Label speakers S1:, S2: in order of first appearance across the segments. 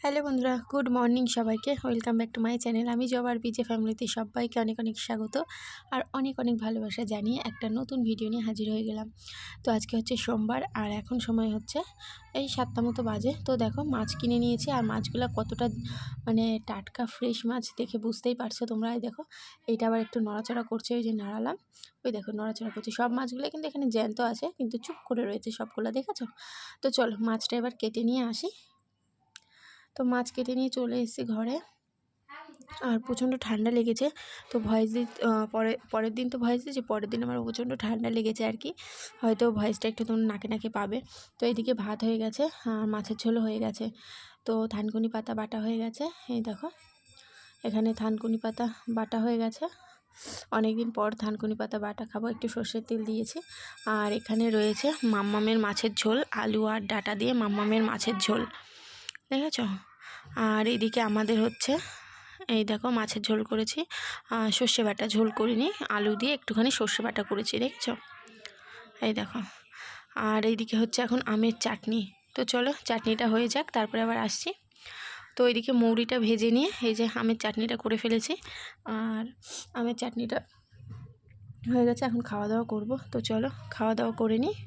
S1: Hello বন্ধুরা, good morning সবাইকে। Welcome back to my channel. আমি জবার বিজে ফ্যামিলিতে সবাইকে অনেক অনেক স্বাগত আর অনেক অনেক ভালোবাসা জানিয়ে একটা নতুন ভিডিও নিয়ে হাজির হয়ে গেলাম। তো আজকে হচ্ছে সোমবার আর এখন সময় হচ্ছে এই 7টা মতো বাজে। তো দেখো মাছ কিনে নিয়েছি আর মাছগুলো কতটা মানে টাটকা ফ্রেশ মাছ দেখে বুঝতেই পারছো তোমরা। এই দেখো এইটা আবার একটু নড়াচড়া করছে, ওই যে নাড়ালাম, ওই দেখো নড়াচড়া করছে। সব মাছগুলো কিন্তু এখানে জ্যান্ত আছে, কিন্তু চুপ করে রয়েছে সবগুলো, দেখেছো? তো চলো মাছটা এবার কেটে নিয়ে আসি। তো মাছ কেটে নিয়ে চলে এসেছি ঘরে আর প্রচণ্ড ঠান্ডা লেগেছে। তো ভয়েস পরের দিন তো ভয়েস দিয়েছি, পরের দিন আমার প্রচণ্ড ঠান্ডা লেগেছে আর কি, হয়তো ভয়েসটা একটু তোমরা নাকে নাকে পাবে। তো এইদিকে ভাত হয়ে গেছে আর মাছের ঝোলও হয়ে গেছে। তো থানকুনি পাতা বাটা হয়ে গেছে, এই দেখো এখানে থানকুনি পাতা বাটা হয়ে গেছে। অনেক দিন পর থানকুনি পাতা বাটা খাবো, একটু সর্ষের তেল দিয়েছি। আর এখানে রয়েছে মাম্মামের মাছের ঝোল, আলু আর ডাটা দিয়ে মাম্মামের মাছের ঝোল, দেখেছো? আর এদিকে আমাদের হচ্ছে এই দেখো মাছের ঝোল করেছি, সর্ষে বাটা ঝোল করিনি, আলু দিয়ে একটুখানি সর্ষে বাটা করেছি, দেখেছো? এই দেখো। আর এইদিকে হচ্ছে এখন আমের চাটনি। তো চলো চাটনিটা হয়ে যাক, তারপরে আবার আসছি। তো এইদিকে মৌরিটা ভেজে নিয়ে এই যে আমের চাটনিটা করে ফেলেছি আর আমের চাটনিটা হয়ে গেছে, এখন খাওয়া দাওয়া করব। তো চলো খাওয়া দাওয়া করে নিই।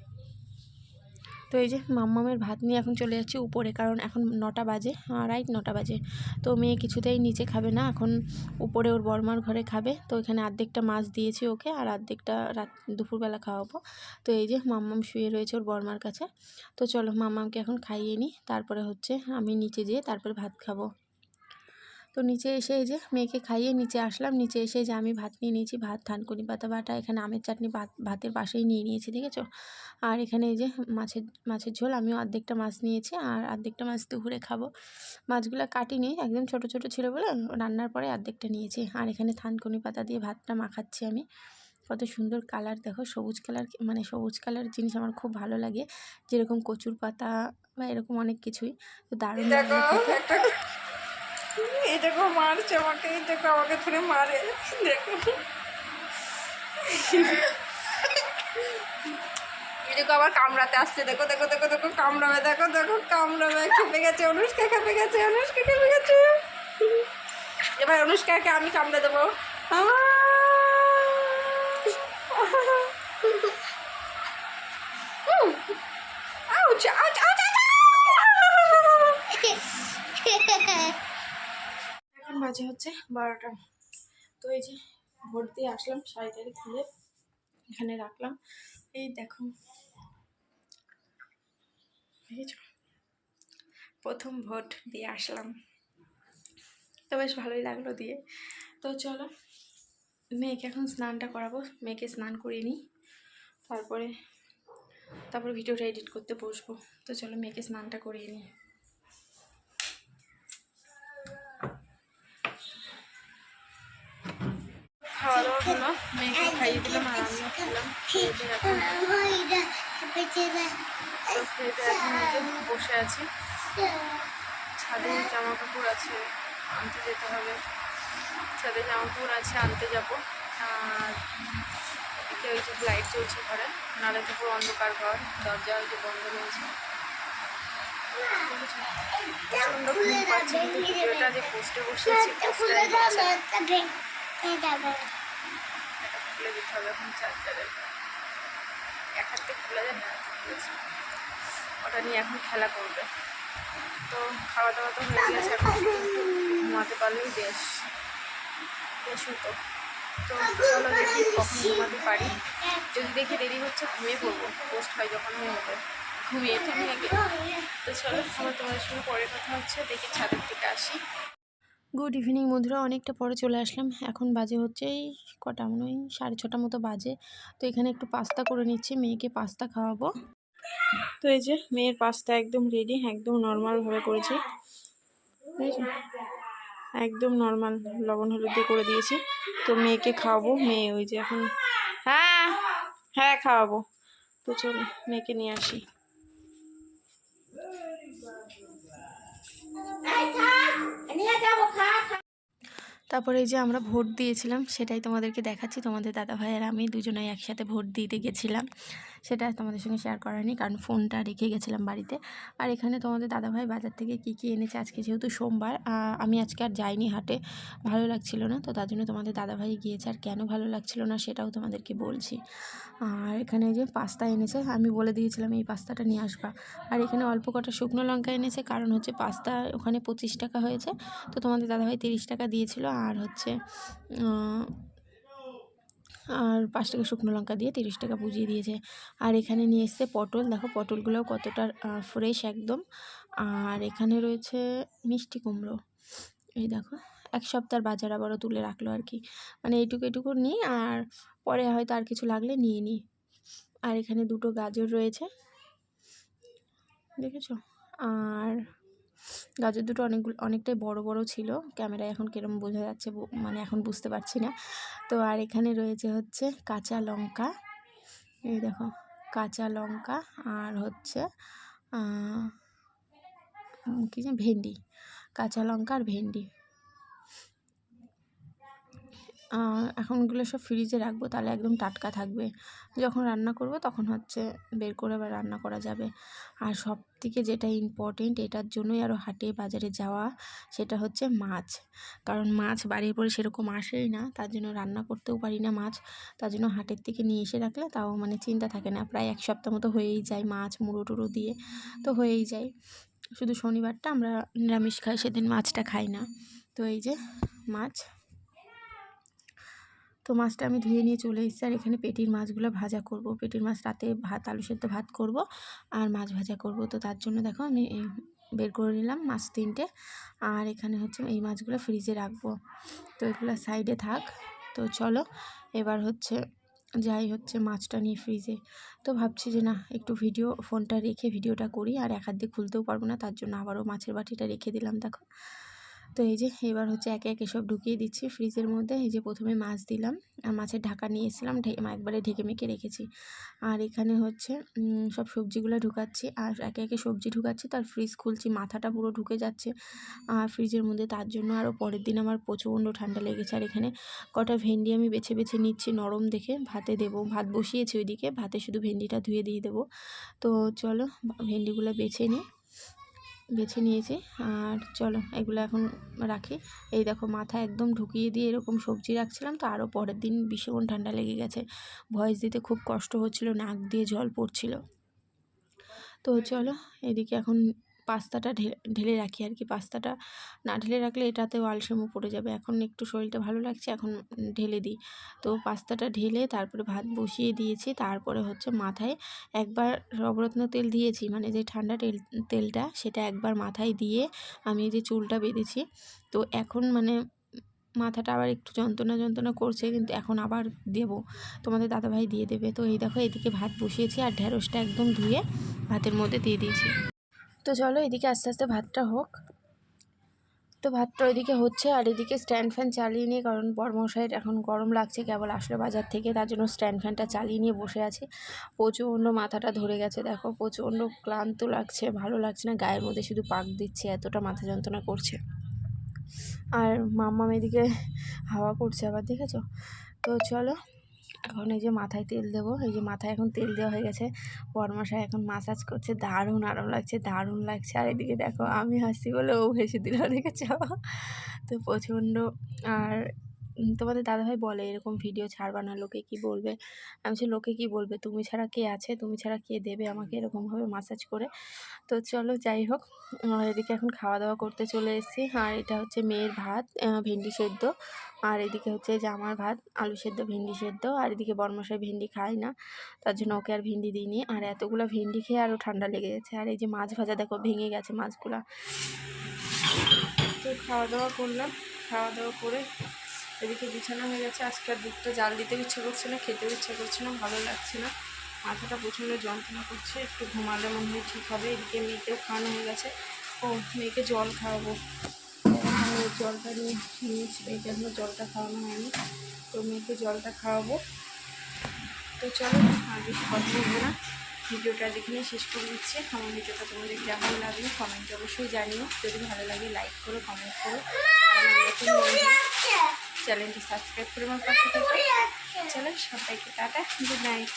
S1: তো এই যে মাম্মামের ভাত নিয়ে এখন চলে যাচ্ছি উপরে, কারণ এখন 9টা বাজে, রাইট 9টা বাজে। তো মেয়ে কিছুতেই নিচে খাবে না, এখন উপরে ওর বর্মার ঘরে খাবে। তো এখানে অর্ধেকটা মাছ দিয়েছি ওকে আর অর্ধেকটা দুপুরবেলা খাওয়াবো। তো এই যে মাম্মাম শুয়ে রয়েছে ওর বর্মার কাছে। তো চলো মাম্মামকে এখন খাইয়ে নিই, তারপরে হচ্ছে আমি নিচে যেয়ে তারপরে ভাত খাবো। তো নিচে এসে এই যে মেয়েকে খাইয়ে নিচে আসলাম। নিচে এসে যে আমি ভাত নিয়ে নিয়েছি, ভাত থানকুনি পাতা বাটা, এখানে আমের চাটনি ভাতের পাশেই নিয়ে নিয়েছি, দেখেছো? আর এখানে এই যে মাছের ঝোল, আমিও অর্ধেকটা মাছ নিয়েছি আর অর্ধেকটা মাছ দুপুরে খাবো। মাছগুলো কাটিনি, একদম ছোট ছোট ছিল বলে রান্নার পরে অর্ধেকটা নিয়েছি। আর এখানে থানকুনি পাতা দিয়ে ভাতটা মাখাচ্ছি আমি। কত সুন্দর কালার দেখো, সবুজ কালার, মানে সবুজ কালার জিনিস আমার খুব ভালো লাগে, যেরকম কচুর পাতা বা এরকম অনেক কিছুই। তো দারুণ লাগে খেতে।
S2: এই দেখো মারছে আমাকে, এই দেখো আমাকে ধরে মারে, দেখো এই দেখো আবার কামড়াতে আসছে, দেখো দেখো দেখো দেখো কামড়াবে, দেখো দেখো কামড়াবে। খেপে গেছে অনুষ্কা, খেপে গেছে অনুষ্কা, খেপে গেছে। এবার অনুষ্কাকে আমি কামড়ে দেবো। এখন বাজে হচ্ছে 12টা। তো এই যে ভোট দিয়ে আসলাম, শাড়ি খুলে এখানে রাখলাম। এই দেখো প্রথম ভোট দিয়ে আসলাম, তো বেশ ভালোই লাগলো দিয়ে। তো চলো মেয়েকে এখন স্নানটা করাবো, মেয়েকে স্নান করিয়ে নিই, তারপরে ভিডিওটা এডিট করতে বসবো। তো চলো মেয়েকে স্নানটা করিয়ে নিই। খাওয়া দাওয়া হলো, মেয়েকে খাইয়ে দিলাম আর আমিও খেলাম। এখন বসে আছি, ছাদে জামা কাপড় আছে আনতে যেতে হবে, ছাদে জামা কাপড় আছে আনতে যাবো। আর এদিকে ওই যে লাইট চলছে ঘরে, নালে তো পুরো অন্ধকার ঘর, দরজা হয়তো বন্ধ রয়েছে। প্রচণ্ড ঘুম পাচ্ছে, কিন্তু ভিডিওটা যে পোস্টে বসেছি খুলে দিতে হবে এখন চার্জারে, এক হাতে খুলে যায় না, ওটা নিয়ে এখন খেলা করবে। তো খাওয়া দাওয়া তো হয়ে গেছে, এখন ঘুমাতে পারলেই বেশ হতো। তো চলো দেখি কখন ঘুমাতে পারি, যদি দেখি দেরি হচ্ছে ঘুমিয়ে পড়বো, পোস্ট হয় যখন হয়ে হবে ঘুমিয়ে গিয়ে। তো চলো আমার তোমাদের সঙ্গে পরে কথা হচ্ছে, দেখি ছাদের থেকে আসি।
S1: গুড ইভিনিং বন্ধুরা, অনেকটা পরে চলে আসলাম। এখন বাজে হচ্ছে এই কটা, মনে হয় 6:30 মতো বাজে। তো এখানে একটু পাস্তা করে নিচ্ছি, মেয়েকে পাস্তা খাওয়াবো। তো এই যে মেয়ের পাস্তা একদম রেডি, একদম নর্মালভাবে করেছি, বুঝেছো? একদম নর্মাল লবণ হলুদ দিয়ে করে দিয়েছি। তো মেয়েকে খাওয়াবো, মেয়ে ওই যে এখন হ্যাঁ হ্যাঁ খাওয়াবো। তো চলো মেয়েকে নিয়ে আসি। তারপরে এই যে আমরা ভোট দিয়েছিলাম, সেটাই তোমাদেরকে দেখাচ্ছি। তোমাদের দাদা ভাই আর আমি দুজনেই একসাথে ভোট দিতে গেছিলাম। সেটা তোমাদের সঙ্গে শেয়ার করা হয়নি, কারণ ফোনটা রেখে গেছিলাম বাড়িতে। আর এখানে তোমাদের দাদাভাই বাজার থেকে কী এনেছে, আজকে যেহেতু সোমবার আমি আজকে আর যাইনি হাটে, ভালো লাগছিল না, তো তার জন্য তোমাদের দাদাভাই গিয়েছে। আর কেন ভালো লাগছিল না সেটাও তোমাদেরকে বলছি। আর এখানে যে পাস্তা এনেছে, আমি বলে দিয়েছিলাম এই পাস্তাটা নিয়ে আসবা। আর এখানে অল্প কটা শুকনো লঙ্কা এনেছে, কারণ হচ্ছে পাস্তা ওখানে 25 টাকা হয়েছে, তো তোমাদের দাদাভাই 30 টাকা দিয়েছিল। আর হচ্ছে আর 5 টাকা শুকনো লঙ্কা দিয়ে 30 টাকা বুঝিয়ে দিয়েছে। আর এখানে নিয়ে এসছে পটল, দেখো পটলগুলোও কতটা ফ্রেশ একদম। আর এখানে রয়েছে মিষ্টি কুমড়ো, এই দেখো 1 সপ্তাহের বাজার আবারও তুলে রাখলো আর কি, মানে এইটুকু নিই, আর পরে হয়তো আর কিছু লাগলে নিয়ে নিই। আর এখানে 2টো গাজর রয়েছে, দেখেছো? আর গাজর দুটো অনেকটাই বড় বড় ছিল, ক্যামেরায় এখন কিরম বোঝা যাচ্ছে মানে এখন বুঝতে পারছি না। তো আর এখানে রয়েছে হচ্ছে কাঁচা লঙ্কা, এই দেখো কাঁচা লঙ্কা, আর হচ্ছে কী যে ভেন্ডি, কাঁচা লঙ্কা আর ভেন্ডি। এখন এগুলো সব ফ্রিজে রাখবো, তাহলে একদম টাটকা থাকবে, যখন রান্না করব তখন হচ্ছে বের করে আবার রান্না করা যাবে। আর সবথেকে যেটা ইম্পর্টেন্ট, এটার জন্যই আরও হাটে বাজারে যাওয়া, সেটা হচ্ছে মাছ। কারণ মাছ বাড়ির পরে সেরকম আসেই না, তার জন্য রান্না করতেও পারি না মাছ, তার জন্য হাটের থেকে নিয়ে এসে রাখলে তাও মানে চিন্তা থাকে না। প্রায় 1 সপ্তাহ মতো হয়েই যায়, মাছ মুড়ো টুড়ো দিয়ে তো হয়েই যায়। শুধু শনিবারটা আমরা নিরামিষ খাই, সেদিন মাছটা খাই না। তো এই যে মাছ, তো মাছটা আমি ধুয়ে নিয়ে চলে এসেছি। আর এখানে পেটির মাছগুলো ভাজা করব, পেটির মাছ রাতে ভাত, আলু সেদ্ধ ভাত করব আর মাছ ভাজা করব। তো তার জন্য দেখো আমি বের করে নিলাম মাছ 3টে, আর এখানে হচ্ছে এই মাছগুলো ফ্রিজে রাখবো, তো এগুলো সাইডে থাক। তো চলো এবার হচ্ছে যাই হচ্ছে মাছটা নিয়ে ফ্রিজে। তো ভাবছি যে না, একটু ফোনটা রেখে ভিডিওটা করি, আর এক হাত দিয়ে খুলতেও পারবো না, তার জন্য আবারও মাছের বাটিটা রেখে দিলাম। দেখো তো এই যে এবার হচ্ছে একে একে সব ঢুকিয়ে দিচ্ছি ফ্রিজের মধ্যে। এই যে প্রথমে মাছ দিলাম, আর মাছের ঢাকা নিয়ে এসেছিলাম, একবারে ঢেকে মেখে রেখেছি। আর এখানে হচ্ছে সব সবজিগুলো ঢুকাচ্ছি, আর একে একে সবজি ঢুকাচ্ছি, তার ফ্রিজ খুলছি, মাথাটা পুরো ঢুকে যাচ্ছে আর ফ্রিজের মধ্যে, তার জন্য আরও পরের দিন আমার প্রচণ্ড ঠান্ডা লেগেছে। আর এখানে কটা ভেন্ডি আমি বেছে বেছে নিচ্ছি নরম দেখে, ভাতে দেবো, ভাত বসিয়েছি ওইদিকে, ভাতে শুধু ভেন্ডিটা ধুয়ে দিয়ে দেবো। তো চলো ভেন্ডিগুলো বেছে নিয়েছি, আর চলো এগুলো এখন রাখি। এই দেখো মাথা একদম ঢুকিয়ে দিয়ে এরকম সবজি রাখছিলাম, তো আরও পরের দিন ভীষণ ঠান্ডা লেগে গেছে, ভয়েস দিতে খুব কষ্ট হচ্ছিল, নাক দিয়ে জল পড়ছিল। তো চলো এদিকে এখন পাস্তাটা ঢেলে রাখি আর কি। পাস্তাটা না ঢেলে রাখলে এটাতেও আলসেমো পড়ে যাবে। এখন একটু শরীরটা ভালো লাগছে, এখন ঢেলে দিই। তো পাস্তাটা ঢেলে তারপরে ভাত বসিয়ে দিয়েছি, তারপরে হচ্ছে মাথায় একবার নবরত্ন তেল দিয়েছি, মানে যে ঠান্ডা তেলটা সেটা একবার মাথায় দিয়ে আমি যে চুলটা বেঁধেছি। তো এখন মানে মাথাটা আবার একটু যন্ত্রণা করছে, কিন্তু এখন আবার দেবো, তোমাদের দাদাভাই দিয়ে দেবে। তো এই দেখো এদিকে ভাত বসিয়েছি, আর ঢ্যাঁড়সটা একদম ধুয়ে ভাতের মধ্যে দিয়ে দিয়েছি। তো চলো এদিকে আস্তে আস্তে ভাতটা হোক। তো ভাতটা ওইদিকে হচ্ছে, আর এদিকে স্ট্যান্ড ফ্যান চালিয়ে নিয়ে, কারণ বড়মশাইয়ের এখন গরম লাগছে, কেবল আসলে বাজার থেকে, তার জন্য স্ট্যান্ড ফ্যানটা চালিয়ে নিয়ে বসে আছি। প্রচণ্ড মাথাটা ধরে গেছে, দেখো প্রচণ্ড ক্লান্ত লাগছে, ভালো লাগছে না, গায়ের মধ্যে শুধু পাক দিচ্ছে, এতটা মাথা যন্ত্রণা করছে। আর মাম্মাম এদিকে হাওয়া করছে আবার, দেখেছো? তো চলো এখন এই যে মাথায় তেল দেবো, এই যে মাথায় এখন তেল দেওয়া হয়ে গেছে, বড়মশাই এখন মাসাজ করছে, দারুণ আরাম লাগছে, দারুণ লাগছে। আর এদিকে দেখো আমি হাসি বলে ও হেসে দিল, দেখেছো? তো প্রচণ্ড। আর তোমাদের দাদাভাই বলে এরকম ভিডিও ছাড়বা না, লোকে কি বলবে। আমি বলছি লোকে কি বলবে, তুমি ছাড়া কে আছে, তুমি ছাড়া কে দেবে আমাকে এরকমভাবে মাসাজ করে। তো চলো যাই হোক, এদিকে এখন খাওয়া দাওয়া করতে চলে এসেছি। আর এটা হচ্ছে মেয়ের ভাত, ভেন্ডি সেদ্ধ, আর এদিকে হচ্ছে যে আমার ভাত, আলু সেদ্ধ ভেন্ডি সেদ্ধ। আর এদিকে বড়মশাই ভেন্ডি খায় না, তার জন্য ওকে আর ভেন্ডি দিইনি। আর এতগুলো ভেন্ডি খেয়ে আরও ঠান্ডা লেগে গেছে। আর এই যে মাছ ভাজা দেখো ভেঙে গেছে মাছগুলা। তো খাওয়া দাওয়া করলাম, খাওয়া দাওয়া করে এদিকে বিছানা হয়ে গেছে। আজকে আর দুধটা জাল দিতে ইচ্ছে করছে না, খেতেও ইচ্ছে করছে না, ভালো লাগছে না, মাথাটা প্রচণ্ড যন্ত্রণা করছে, একটু ঘুমালে মনে হয় ঠিক হবে। এদিকে মেয়েকেও খাওয়ানো হয়ে গেছে, ও মেয়েকে জল খাওয়াবো, জলটা নিয়েছি, মেয়েকে এখনো জলটা খাওয়ানো হয়নি, তো মেয়েকে জলটা খাওয়াবো। তো চলো আর বেশি কথা বলবো না, ভিডিওটা যেখানে শেষ করে দিচ্ছি। আমার ভিডিওটা তোমাদের কেমন লাগলো কমেন্টে অবশ্যই জানিও, যদি ভালো লাগে লাইক করো, কমেন্ট করো, চ্যানেলটি সাবস্ক্রাইব করে আমার পাশে থাকো। চলো সবাইকে টাটা, গুড নাইট।